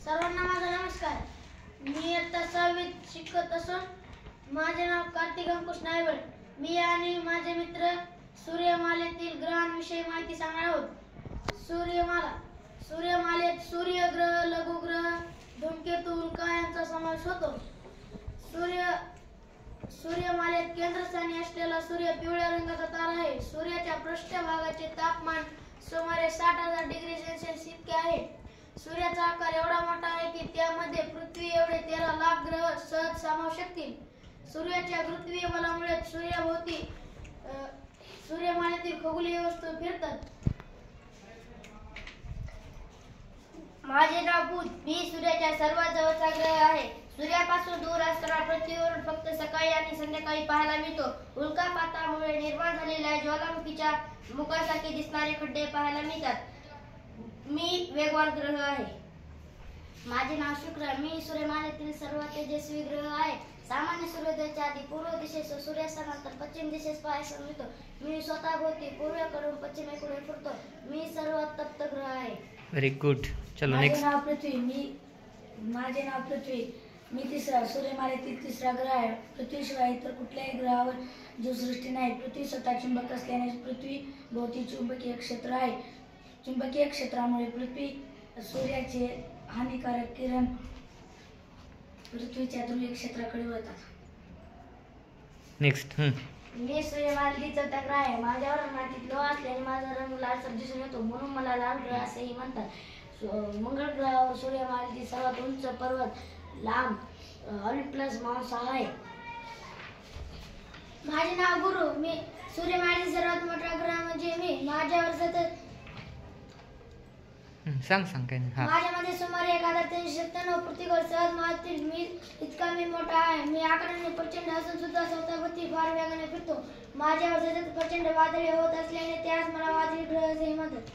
सर्वांना माझा नमस्कार. मी इयत्ता 6वीत शिकत असून माझे नाव कार्तिक अंकुश नायवड. मी आणि माझे मित्र सूर्यमालेतील ग्रहांविषयी माहिती सांगणार आहोत. सूर्यमालेत सूर्य ग्रह, लघुग्रह, धूमकेतू, उल्का यांचा समावेश होतो. सूर्यमालेत केंद्रस्थानी असलेला सूर्य पिवळ्या रंगाचा तारा आहे. सूर्याच्या पृष्ठभागाचे तापमान सुमारे 60,000 डिग्री सेल्सिअस इतके आहे. सूर्याचा आकार एवढा मोठा आहे की त्यामध्ये पृथ्वी एवढे 13 लाख ग्रह सहज सामावू शकतील. सूर्याच्या गुरुत्वीय बलामुळे सूर्याभोवती सूर्यमालेतील खगोलीय वस्तू फिरतात. माझे नाव बुध. मी सूर्याच्या सर्वात जवळचा ग्रह आहे. सूर्यापासून दूर असताना पृथ्वीवरून फक्त सकाळी आणि संध्याकाळी पाहायला मिळतो. उल्कापातामुळे निर्माण झालेल्या ज्वालामुखीच्या मुखासारखे दिसणारे खड्डे पाहायला मिळतात. मी वेगवान ग्रह आहे. माझे नाव शुक्र. मी सूर्यमालेतील सर्वात तेजस्वी ग्रह आहे. सामान्य सूर्योदयाच्या आधी पूर्व दिशेस, सूर्यास्तानंतर पश्चिम दिशेस पाहायला मिळतो. मी स्वतःभोवती पूर्वेकडून पश्चिमेकडे फिरतो. मी सर्वात तप्त ग्रह आहे. Very good. चलो नेक्स्ट. माझे नाव पृथ्वी. मी तिसरा सूर्यमालेतील तिसरा ग्रह आहे. पृथ्वीशिवाय इतर कुठल्याही ग्रहावर जीवसृष्टी नाही. पृथ्वी स्वतः चुंबक असल्याने पृथ्वी भोवती चुंबकीय क्षेत्र आहे. चुंबकीय क्षेत्रामुळे पृथ्वी सूर्याचे हानिकारक किरण पृथ्वीच्या ध्रुवीय क्षेत्राकडे वळतात. नेक्स्ट. मी सूर्यमालेतील चौथा ग्रह आहे. माझ्यावर मातीत लोह असल्याने माझा रंग लालसर दिसून येतो, म्हणून मला लाल ग्रह असेही म्हणतात. मंगळ ग्रहावर सूर्यमालेतील सर्वात उंच पर्वत लांब ऑलिम्पस माउंट आहे. माझे नाव गुरु. मी सूर्यमालेतील सर्वात मोठा ग्रह म्हणजे मी. माझ्यावर सतत सांग काय नाही. माझ्यामध्ये सुमारे 1397 पृथ्वीवर सहज मारतील. मी मोठा आहे. मी आकाराने प्रचंड असून सुद्धा स्वतःभोवती फार वेगाने फिरतो. माझ्यावर सतत प्रचंड वादळे होत असल्याने त्यास मला वादळी ग्रह असेही म्हणतात.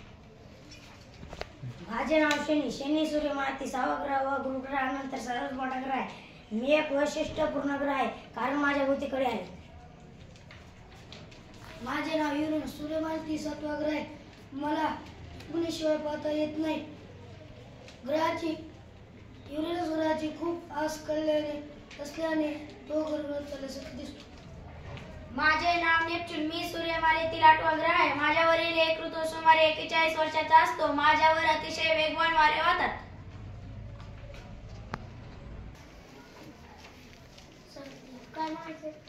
माझे नाव शनी. शनी सूर्यमालेतील 6वा ग्रह व गुरुग्रहानंतर सर्वात मोठा ग्रह आहे. मी एक वैशिष्ट्यपूर्ण ग्रह आहे, कारण माझ्या भोवतीकडे आहे. माझे नाव युरेनस. सूर्यमालेतील 7वा ग्रह आहे. मला कुणीशिवाय पाहता येत नाही. युरेनस ग्रहाची खूप आस कळलेली असल्याने तो ग्रह चलसक दिसतो. माझे नाव नेपच्यून. मी सूर्यमालेतील 8वा ग्रह आहे. माझ्यावरील एक ऋतू सुमारे 41 वर्षाचा असतो. माझ्यावर अतिशय वेगवान वारे वाहतात. काय म्हणायचं?